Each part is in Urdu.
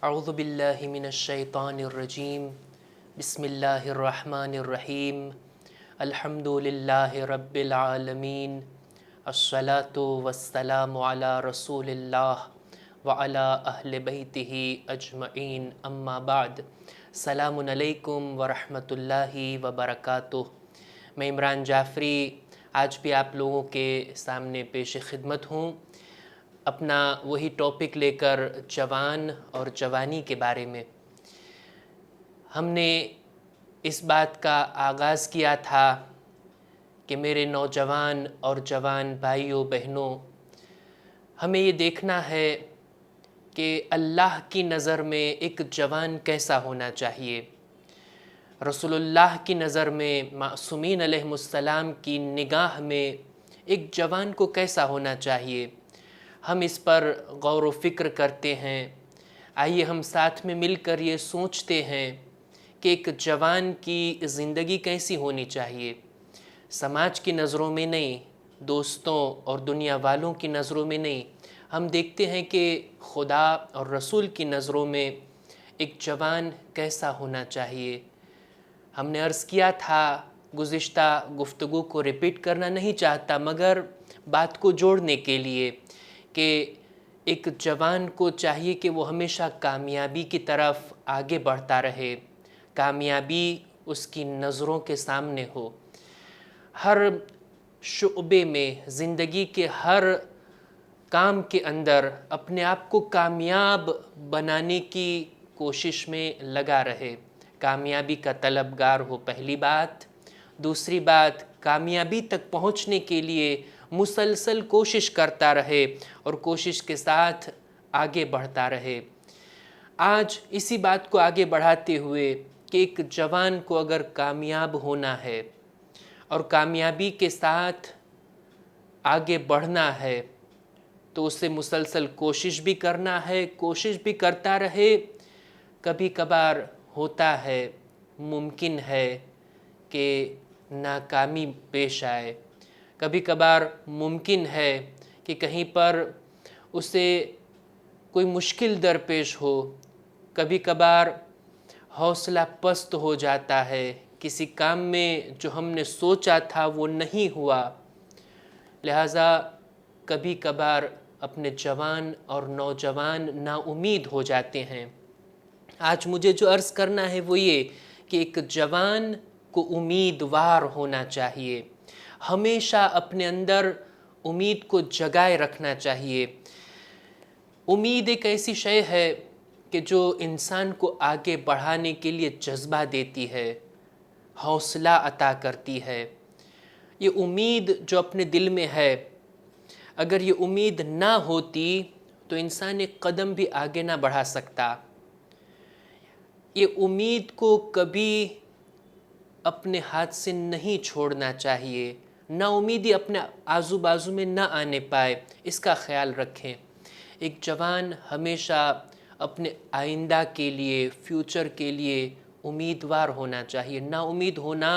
اعوذ باللہ من الشیطان الرجیم بسم اللہ الرحمن الرحیم الحمد للہ رب العالمین الصلاة والسلام علی رسول اللہ وعلی اہل بیتہ اجمعین اما بعد السلام علیکم ورحمۃ اللہ وبرکاتہ۔ میں عمران جعفری آج بھی آپ لوگوں کے سامنے پیش خدمت ہوں، اپنا وہی ٹاپک لے کر جوان اور جوانی کے بارے میں۔ ہم نے اس بات کا آغاز کیا تھا کہ میرے نوجوان اور جوان بھائیوں بہنوں، ہمیں یہ دیکھنا ہے کہ اللہ کی نظر میں ایک جوان کیسا ہونا چاہیے، رسول اللہ کی نظر میں، معصومین علیہ السلام کی نگاہ میں ایک جوان کو کیسا ہونا چاہیے۔ ہم اس پر غور و فکر کرتے ہیں۔ آئیے ہم ساتھ میں مل کر یہ سوچتے ہیں کہ ایک جوان کی زندگی کیسی ہونی چاہیے، سماج کی نظروں میں نہیں، دوستوں اور دنیا والوں کی نظروں میں نہیں، ہم دیکھتے ہیں کہ خدا اور رسول کی نظروں میں ایک جوان کیسا ہونا چاہیے۔ ہم نے عرض کیا تھا، گزشتہ گفتگو کو ریپیٹ کرنا نہیں چاہتا، مگر بات کو جوڑنے کے لیے کہ ایک جوان کو چاہیے کہ وہ ہمیشہ کامیابی کی طرف آگے بڑھتا رہے، کامیابی اس کی نظروں کے سامنے ہو، ہر شعبے میں، زندگی کے ہر کام کے اندر اپنے آپ کو کامیاب بنانے کی کوشش میں لگا رہے، کامیابی کا طلبگار ہو، پہلی بات۔ دوسری بات، کامیابی تک پہنچنے کے لیے مسلسل کوشش کرتا رہے اور کوشش کے ساتھ آگے بڑھتا رہے۔ آج اسی بات کو آگے بڑھاتے ہوئے کہ ایک جوان کو اگر کامیاب ہونا ہے اور کامیابی کے ساتھ آگے بڑھنا ہے تو اسے مسلسل کوشش بھی کرنا ہے، کوشش بھی کرتا رہے۔ کبھی کبھار ہوتا ہے، ممکن ہے کہ ناکامی پیش آئے، کبھی کبھار ممکن ہے کہ کہیں پر اسے کوئی مشکل درپیش ہو، کبھی کبھار حوصلہ پست ہو جاتا ہے، کسی کام میں جو ہم نے سوچا تھا وہ نہیں ہوا، لہٰذا کبھی کبھار اپنے جوان اور نوجوان نا امید ہو جاتے ہیں۔ آج مجھے جو عرض کرنا ہے وہ یہ کہ ایک جوان کو امیدوار ہونا چاہیے، ہمیشہ اپنے اندر امید کو جگائے رکھنا چاہیے۔ امید ایک ایسی شے ہے کہ جو انسان کو آگے بڑھانے کے لیے جذبہ دیتی ہے، حوصلہ عطا کرتی ہے۔ یہ امید جو اپنے دل میں ہے، اگر یہ امید نہ ہوتی تو انسان ایک قدم بھی آگے نہ بڑھا سکتا۔ یہ امید کو کبھی اپنے ہاتھ سے نہیں چھوڑنا چاہیے، نا امیدی اپنے آزو بازو میں نہ آنے پائے، اس کا خیال رکھیں۔ ایک جوان ہمیشہ اپنے آئندہ کے لیے، فیوچر کے لیے امیدوار ہونا چاہیے۔ نا امید ہونا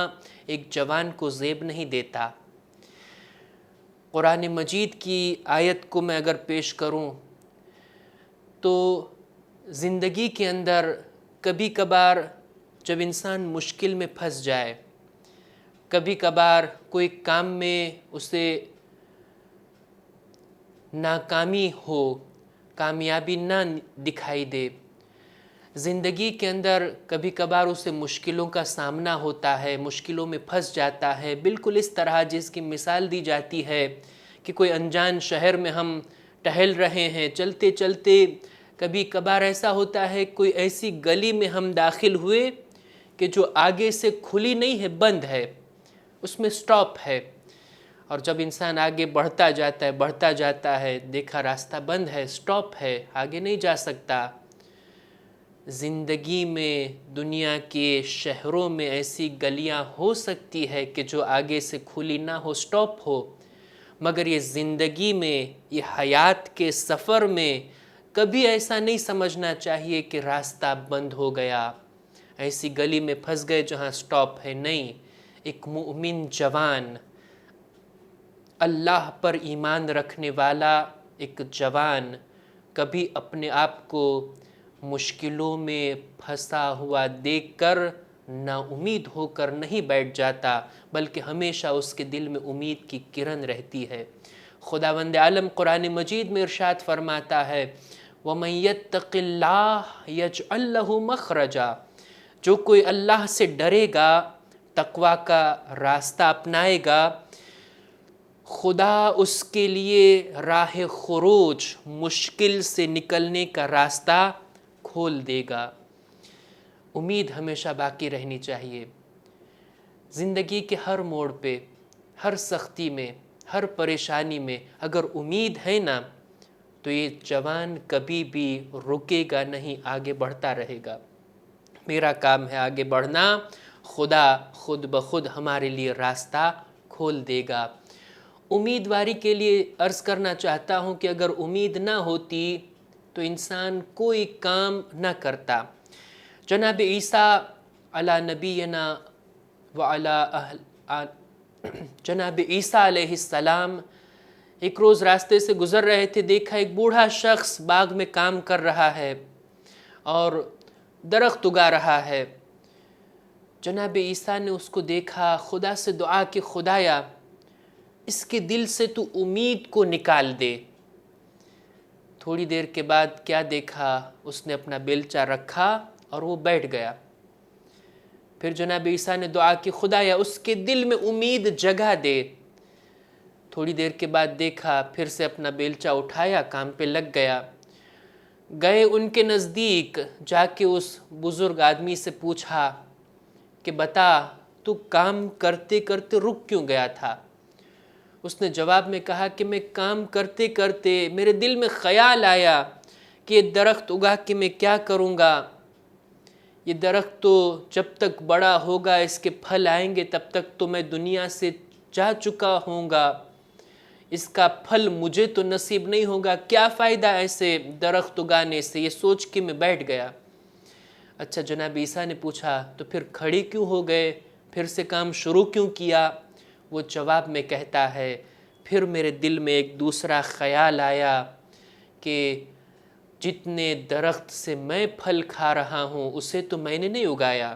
ایک جوان کو زیب نہیں دیتا۔ قرآن مجید کی آیت کو میں اگر پیش کروں تو زندگی کے اندر کبھی کبھار جب انسان مشکل میں پھنس جائے، کبھی کبھار کوئی کام میں اسے ناکامی ہو، کامیابی نہ دکھائی دے، زندگی کے اندر کبھی کبھار اسے مشکلوں کا سامنا ہوتا ہے، مشکلوں میں پھنس جاتا ہے، بالکل اس طرح جس کی مثال دی جاتی ہے کہ کوئی انجان شہر میں ہم ٹہل رہے ہیں، چلتے چلتے کبھی کبھار ایسا ہوتا ہے کوئی ایسی گلی میں ہم داخل ہوئے کہ جو آگے سے کھلی نہیں ہے، بند ہے، اس میں سٹاپ ہے، اور جب انسان آگے بڑھتا جاتا ہے، دیکھا راستہ بند ہے، سٹاپ ہے، آگے نہیں جا سکتا۔ زندگی میں دنیا کے شہروں میں ایسی گلیاں ہو سکتی ہے کہ جو آگے سے کھلی نہ ہو، سٹاپ ہو، مگر یہ زندگی میں، یہ حیات کے سفر میں کبھی ایسا نہیں سمجھنا چاہیے کہ راستہ بند ہو گیا، ایسی گلی میں پھنس گئے جہاں سٹاپ ہے۔ نہیں، ایک مومن جوان، اللہ پر ایمان رکھنے والا ایک جوان کبھی اپنے آپ کو مشکلوں میں پھنسا ہوا دیکھ کر نا امید ہو کر نہیں بیٹھ جاتا، بلکہ ہمیشہ اس کے دل میں امید کی کرن رہتی ہے۔ خداوند عالم قرآن مجید میں ارشاد فرماتا ہے وَمَن يَتَّقِ اللَّهَ يَجْعَل لَّهُ مَخْرَجًا، جو کوئی اللہ سے ڈرے گا، تقویٰ کا راستہ اپنائے گا، خدا اس کے لیے راہ خروج، مشکل سے نکلنے کا راستہ کھول دے گا۔ امید ہمیشہ باقی رہنی چاہیے۔ زندگی کے ہر موڑ پہ، ہر سختی میں، ہر پریشانی میں اگر امید ہے نا تو یہ جوان کبھی بھی رکے گا نہیں، آگے بڑھتا رہے گا۔ میرا کام ہے آگے بڑھنا، خدا خود بخود ہمارے لیے راستہ کھول دے گا۔ امیدواری کے لیے عرض کرنا چاہتا ہوں کہ اگر امید نہ ہوتی تو انسان کوئی کام نہ کرتا۔ جناب عیسیٰ علی نبینا جناب عیسیٰ علیہ السلام ایک روز راستے سے گزر رہے تھے، دیکھا ایک بوڑھا شخص باغ میں کام کر رہا ہے اور درخت اگا رہا ہے۔ جناب عیسیٰ نے اس کو دیکھا، خدا سے دعا کہ خدایا اس کے دل سے تو امید کو نکال دے۔ تھوڑی دیر کے بعد کیا دیکھا، اس نے اپنا بیلچہ رکھا اور وہ بیٹھ گیا۔ پھر جناب عیسیٰ نے دعا کی خدایا اس کے دل میں امید جگہ دے۔ تھوڑی دیر کے بعد دیکھا، پھر سے اپنا بیلچہ اٹھایا، کام پہ لگ گیا۔ گئے ان کے نزدیک، جا کے اس بزرگ آدمی سے پوچھا کہ بتا تو کام کرتے کرتے رک کیوں گیا تھا؟ اس نے جواب میں کہا کہ میں کام کرتے کرتے میرے دل میں خیال آیا کہ یہ درخت اگا کے میں کیا کروں گا، یہ درخت تو جب تک بڑا ہوگا، اس کے پھل آئیں گے، تب تک تو میں دنیا سے جا چکا ہوں گا، اس کا پھل مجھے تو نصیب نہیں ہوگا، کیا فائدہ ایسے درخت اگانے سے، یہ سوچ کے میں بیٹھ گیا۔ اچھا، جناب عیسیٰ نے پوچھا تو پھر کھڑے کیوں ہو گئے، پھر سے کام شروع کیوں کیا؟ وہ جواب میں کہتا ہے پھر میرے دل میں ایک دوسرا خیال آیا کہ جتنے درخت سے میں پھل کھا رہا ہوں اسے تو میں نے نہیں اگایا،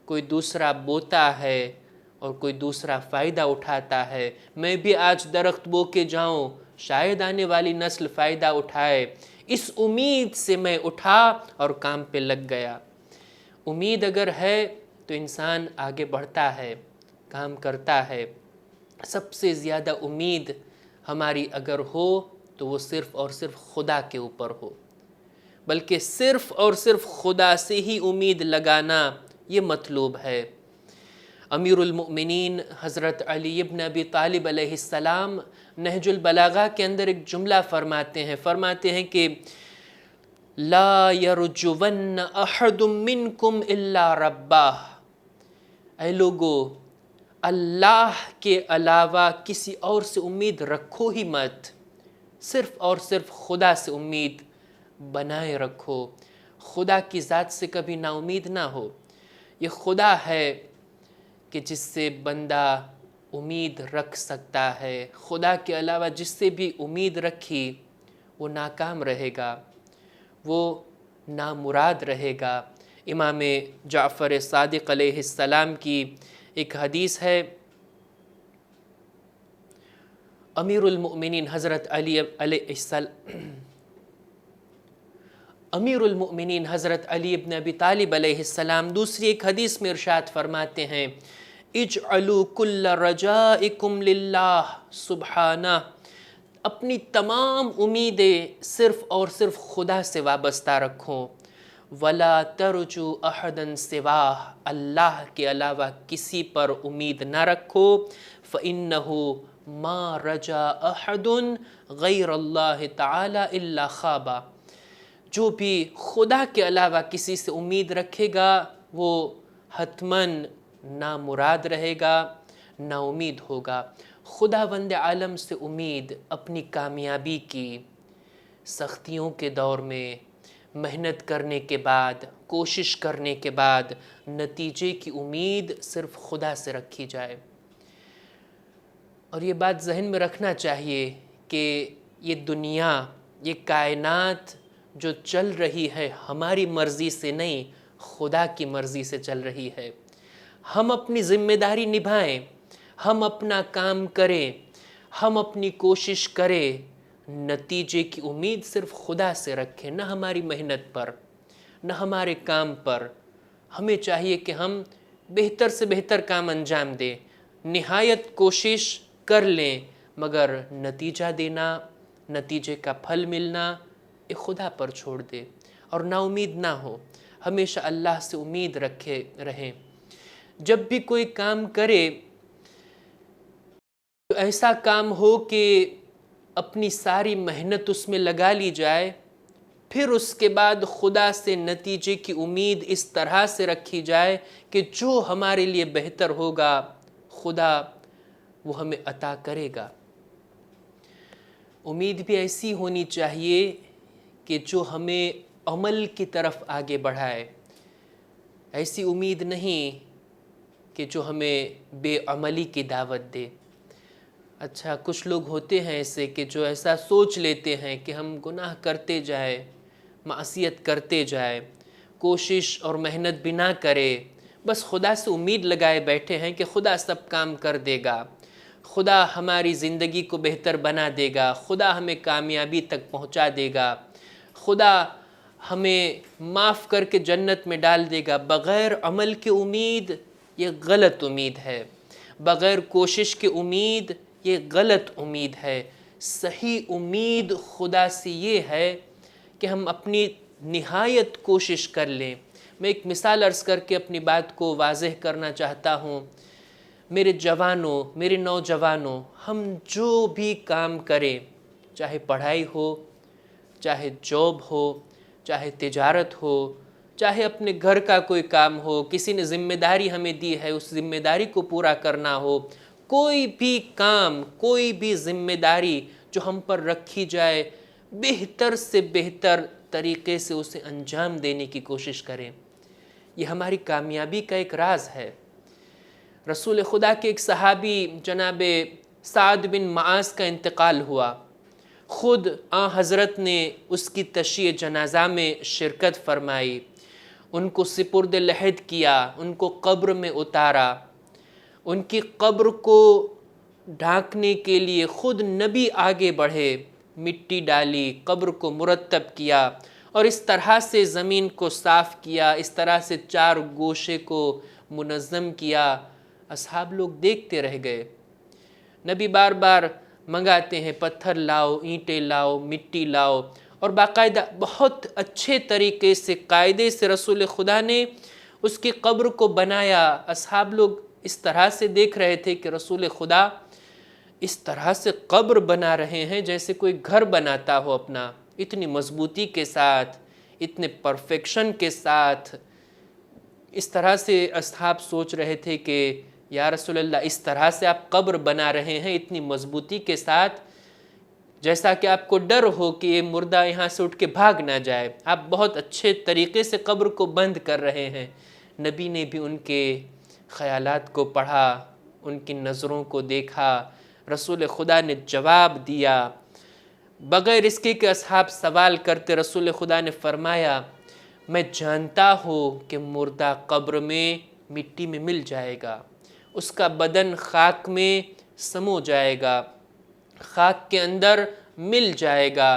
کوئی دوسرا بوتا ہے اور کوئی دوسرا فائدہ اٹھاتا ہے، میں بھی آج درخت بو کے جاؤں، شاید آنے والی نسل فائدہ اٹھائے۔ اس امید سے میں اٹھا اور کام پہ لگ گیا۔ امید اگر ہے تو انسان آگے بڑھتا ہے، کام کرتا ہے۔ سب سے زیادہ امید ہماری اگر ہو تو وہ صرف اور صرف خدا کے اوپر ہو، بلکہ صرف اور صرف خدا سے ہی امید لگانا یہ مطلوب ہے۔ امیر المؤمنین حضرت علی ابن ابی طالب علیہ السلام نہج البلاغہ کے اندر ایک جملہ فرماتے ہیں کہ لا یرجون احد منکم الا ربہ، اے لوگو اللہ کے علاوہ کسی اور سے امید رکھو ہی مت، صرف اور صرف خدا سے امید بنائے رکھو، خدا کی ذات سے کبھی نا امید نہ ہو۔ یہ خدا ہے کہ جس سے بندہ امید رکھ سکتا ہے، خدا کے علاوہ جس سے بھی امید رکھی وہ ناکام رہے گا، وہ نامراد رہے گا۔ امام جعفر صادق علیہ السلام کی ایک حدیث ہے، امیر المؤمنین حضرت علی ابن ابی طالب علیہ السلام دوسری ایک حدیث میں ارشاد فرماتے ہیں اجعلوا کل رجائکم للہ سبحانہ، اپنی تمام امیدیں صرف اور صرف خدا سے وابستہ رکھو، ولا ترجو احدا سواہ، اللہ کے علاوہ کسی پر امید نہ رکھو، فإنہ ما رجا احد غیر اللہ تعالی الا خابا، جو بھی خدا کے علاوہ کسی سے امید رکھے گا وہ حتماً نامراد رہے گا، نا امید ہوگا۔ خداوند عالم سے امید اپنی کامیابی کی، سختیوں کے دور میں محنت کرنے کے بعد، کوشش کرنے کے بعد نتیجے کی امید صرف خدا سے رکھی جائے۔ اور یہ بات ذہن میں رکھنا چاہیے کہ یہ دنیا، یہ کائنات جو چل رہی ہے ہماری مرضی سے نہیں، خدا کی مرضی سے چل رہی ہے۔ ہم اپنی ذمہ داری نبھائیں، ہم اپنا کام کریں، ہم اپنی کوشش کریں، نتیجے کی امید صرف خدا سے رکھیں، نہ ہماری محنت پر، نہ ہمارے کام پر۔ ہمیں چاہیے کہ ہم بہتر سے بہتر کام انجام دیں، نہایت کوشش کر لیں، مگر نتیجہ دینا، نتیجے کا پھل ملنا یہ خدا پر چھوڑ دے، اور نا امید نہ ہو، ہمیشہ اللہ سے امید رکھے رہیں۔ جب بھی کوئی کام کرے تو ایسا کام ہو کہ اپنی ساری محنت اس میں لگا لی جائے، پھر اس کے بعد خدا سے نتیجے کی امید اس طرح سے رکھی جائے کہ جو ہمارے لیے بہتر ہوگا خدا وہ ہمیں عطا کرے گا۔ امید بھی ایسی ہونی چاہیے کہ جو ہمیں عمل کی طرف آگے بڑھائے، ایسی امید نہیں کہ جو ہمیں بے عملی کی دعوت دے۔ اچھا، کچھ لوگ ہوتے ہیں ایسے کہ جو ایسا سوچ لیتے ہیں کہ ہم گناہ کرتے جائیں، معصیت کرتے جائیں، کوشش اور محنت بھی نہ کرے، بس خدا سے امید لگائے بیٹھے ہیں کہ خدا سب کام کر دے گا، خدا ہماری زندگی کو بہتر بنا دے گا، خدا ہمیں کامیابی تک پہنچا دے گا، خدا ہمیں معاف کر کے جنت میں ڈال دے گا۔ بغیر عمل کی امید یہ غلط امید ہے، بغیر کوشش کی امید یہ غلط امید ہے۔ صحیح امید خدا سے یہ ہے کہ ہم اپنی نہایت کوشش کر لیں۔ میں ایک مثال عرض کر کے اپنی بات کو واضح کرنا چاہتا ہوں۔ میرے جوانوں، میرے نوجوانوں، ہم جو بھی کام کریں، چاہے پڑھائی ہو، چاہے جاب ہو، چاہے تجارت ہو، چاہے اپنے گھر کا کوئی کام ہو، کسی نے ذمہ داری ہمیں دی ہے اس ذمہ داری کو پورا کرنا ہو، کوئی بھی کام، کوئی بھی ذمہ داری جو ہم پر رکھی جائے، بہتر سے بہتر طریقے سے اسے انجام دینے کی کوشش کریں۔ یہ ہماری کامیابی کا ایک راز ہے۔ رسول خدا کے ایک صحابی جناب سعد بن معاذ کا انتقال ہوا، خود آن حضرت نے اس کی تشییع جنازہ میں شرکت فرمائی، ان کو سپرد لحد کیا، ان کو قبر میں اتارا، ان کی قبر کو ڈھانکنے کے لیے خود نبی آگے بڑھے، مٹی ڈالی، قبر کو مرتب کیا اور اس طرح سے زمین کو صاف کیا، اس طرح سے چار گوشے کو منظم کیا۔ اصحاب لوگ دیکھتے رہ گئے۔ نبی بار بار منگاتے ہیں، پتھر لاؤ، اینٹیں لاؤ، مٹی لاؤ، اور باقاعدہ بہت اچھے طریقے سے، قاعدے سے رسول خدا نے اس کی قبر کو بنایا۔ اصحاب لوگ اس طرح سے دیکھ رہے تھے کہ رسول خدا اس طرح سے قبر بنا رہے ہیں جیسے کوئی گھر بناتا ہو اپنا، اتنی مضبوطی کے ساتھ، اتنے پرفیکشن کے ساتھ۔ اس طرح سے اصحاب سوچ رہے تھے کہ یا رسول اللہ، اس طرح سے آپ قبر بنا رہے ہیں اتنی مضبوطی کے ساتھ، جیسا کہ آپ کو ڈر ہو کہ یہ مردہ یہاں سے اٹھ کے بھاگ نہ جائے، آپ بہت اچھے طریقے سے قبر کو بند کر رہے ہیں۔ نبی نے بھی ان کے خیالات کو پڑھا، ان کی نظروں کو دیکھا۔ رسول خدا نے جواب دیا بغیر اس کے کہ اصحاب سوال کرتے۔ رسول خدا نے فرمایا، میں جانتا ہوں کہ مردہ قبر میں مٹی میں مل جائے گا، اس کا بدن خاک میں سمو جائے گا، خاک کے اندر مل جائے گا،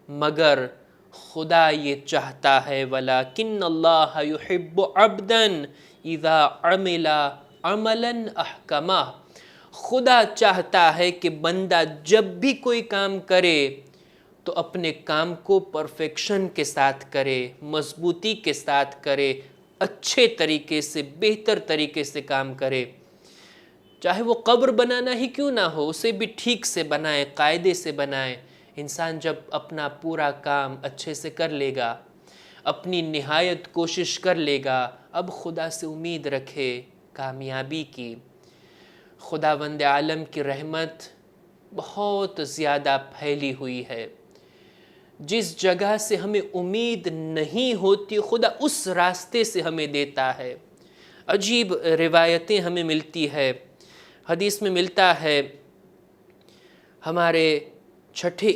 مگر خدا یہ چاہتا ہے وَلَكِنَّ اللَّهَ يُحِبُّ عَبْدًا إِذَا عَمِلَ عَمَلًا أَحْكَمَهُ۔ خدا چاہتا ہے کہ بندہ جب بھی کوئی کام کرے تو اپنے کام کو پرفیکشن کے ساتھ کرے، مضبوطی کے ساتھ کرے، اچھے طریقے سے، بہتر طریقے سے کام کرے۔ چاہے وہ قبر بنانا ہی کیوں نہ ہو، اسے بھی ٹھیک سے بنائے، قاعدے سے بنائے۔ انسان جب اپنا پورا کام اچھے سے کر لے گا، اپنی نہایت کوشش کر لے گا، اب خدا سے امید رکھے کامیابی کی۔ خداوند عالم کی رحمت بہت زیادہ پھیلی ہوئی ہے۔ جس جگہ سے ہمیں امید نہیں ہوتی، خدا اس راستے سے ہمیں دیتا ہے۔ عجیب روایتیں ہمیں ملتی ہے، حدیث میں ملتا ہے، ہمارے چھٹے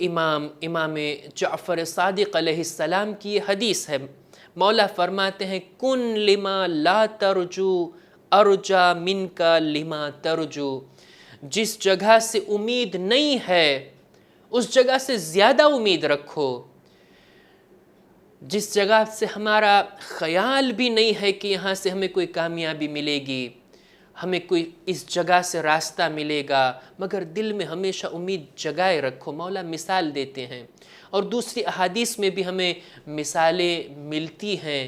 امام جعفر صادق علیہ السلام کی یہ حدیث ہے، مولا فرماتے ہیں کن لما لا ترجو ارجا من کا لما ترجو، جس جگہ سے امید نہیں ہے اس جگہ سے زیادہ امید رکھو، جس جگہ سے ہمارا خیال بھی نہیں ہے کہ یہاں سے ہمیں کوئی کامیابی ملے گی، ہمیں کوئی اس جگہ سے راستہ ملے گا، مگر دل میں ہمیشہ امید جگائے رکھو۔ مولا مثال دیتے ہیں، اور دوسری احادیث میں بھی ہمیں مثالیں ملتی ہیں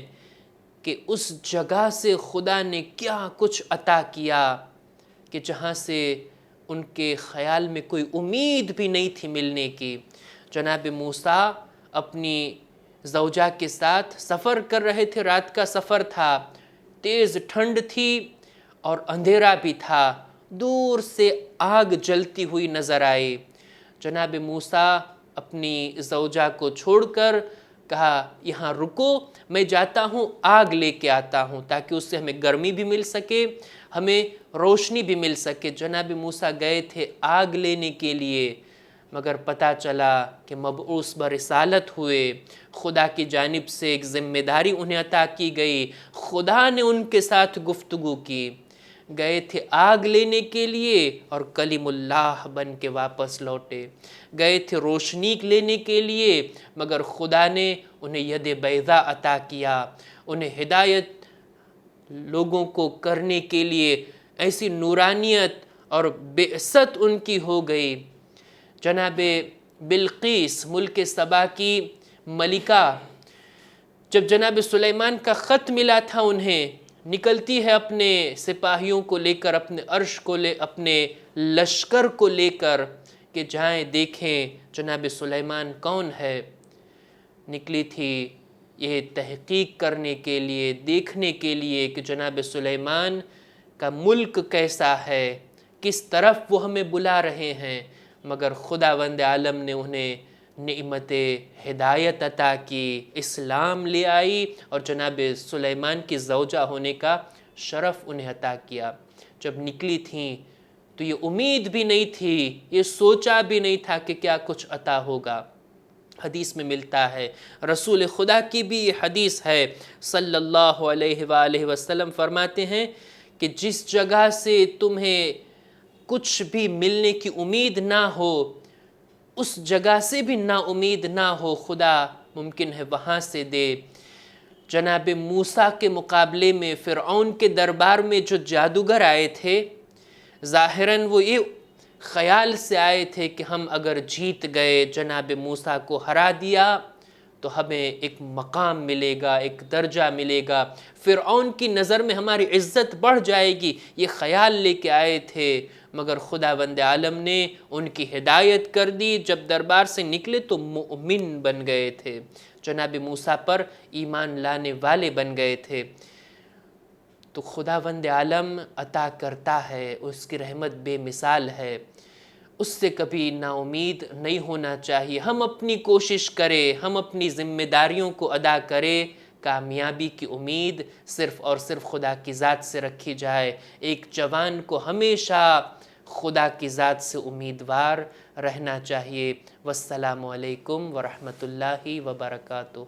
کہ اس جگہ سے خدا نے کیا کچھ عطا کیا کہ جہاں سے ان کے خیال میں کوئی امید بھی نہیں تھی ملنے کی۔ جناب موسیٰ اپنی زوجہ کے ساتھ سفر کر رہے تھے، رات کا سفر تھا، تیز ٹھنڈ تھی اور اندھیرا بھی تھا، دور سے آگ جلتی ہوئی نظر آئی۔ جناب موسیٰ اپنی زوجہ کو چھوڑ کر کہا یہاں رکو، میں جاتا ہوں آگ لے کے آتا ہوں تاکہ اس سے ہمیں گرمی بھی مل سکے، ہمیں روشنی بھی مل سکے۔ جناب موسیٰ گئے تھے آگ لینے کے لیے، مگر پتہ چلا کہ مبعوث برسالت ہوئے، خدا کی جانب سے ایک ذمہ داری انہیں عطا کی گئی، خدا نے ان کے ساتھ گفتگو کی۔ گئے تھے آگ لینے کے لیے اور کلیم اللہ بن کے واپس لوٹے، گئے تھے روشنی لینے کے لیے مگر خدا نے انہیں ید بیضا عطا کیا، انہیں ہدایت لوگوں کو کرنے کے لیے ایسی نورانیت اور بعثت ان کی ہو گئی۔ جناب بلقیس ملک سبا کی ملکہ، جب جناب سلیمان کا خط ملا تھا انہیں، نکلتی ہے اپنے سپاہیوں کو لے کر، اپنے عرش کو اپنے لشکر کو لے کر کہ جائیں دیکھیں جناب سلیمان کون ہے۔ نکلی تھی یہ تحقیق کرنے کے لیے، دیکھنے کے لیے کہ جناب سلیمان کا ملک کیسا ہے، کس طرف وہ ہمیں بلا رہے ہیں، مگر خداوند عالم نے انہیں نعمت ہدایت عطا کی، اسلام لے آئی اور جناب سلیمان کی زوجہ ہونے کا شرف انہیں عطا کیا۔ جب نکلی تھیں تو یہ امید بھی نہیں تھی، یہ سوچا بھی نہیں تھا کہ کیا کچھ عطا ہوگا۔ حدیث میں ملتا ہے، رسول خدا کی بھی یہ حدیث ہے، صلی اللہ علیہ وآلہ وسلم فرماتے ہیں کہ جس جگہ سے تمہیں کچھ بھی ملنے کی امید نہ ہو، اس جگہ سے بھی نا امید نہ ہو، خدا ممکن ہے وہاں سے دے۔ جناب موسیٰ کے مقابلے میں فرعون کے دربار میں جو جادوگر آئے تھے، ظاہراً وہ یہ خیال سے آئے تھے کہ ہم اگر جیت گئے، جناب موسیٰ کو ہرا دیا تو ہمیں ایک مقام ملے گا، ایک درجہ ملے گا، فرعون کی نظر میں ہماری عزت بڑھ جائے گی، یہ خیال لے کے آئے تھے، مگر خداوند عالم نے ان کی ہدایت کر دی، جب دربار سے نکلے تو مؤمن بن گئے تھے، جناب موسیٰ پر ایمان لانے والے بن گئے تھے۔ تو خداوند عالم عطا کرتا ہے، اس کی رحمت بے مثال ہے، اس سے کبھی نا امید نہیں ہونا چاہیے۔ ہم اپنی کوشش کریں، ہم اپنی ذمہ داریوں کو ادا کریں، کامیابی کی امید صرف اور صرف خدا کی ذات سے رکھی جائے۔ ایک جوان کو ہمیشہ خدا کی ذات سے امیدوار رہنا چاہیے۔ والسلام علیکم ورحمۃ اللہ وبرکاتہ۔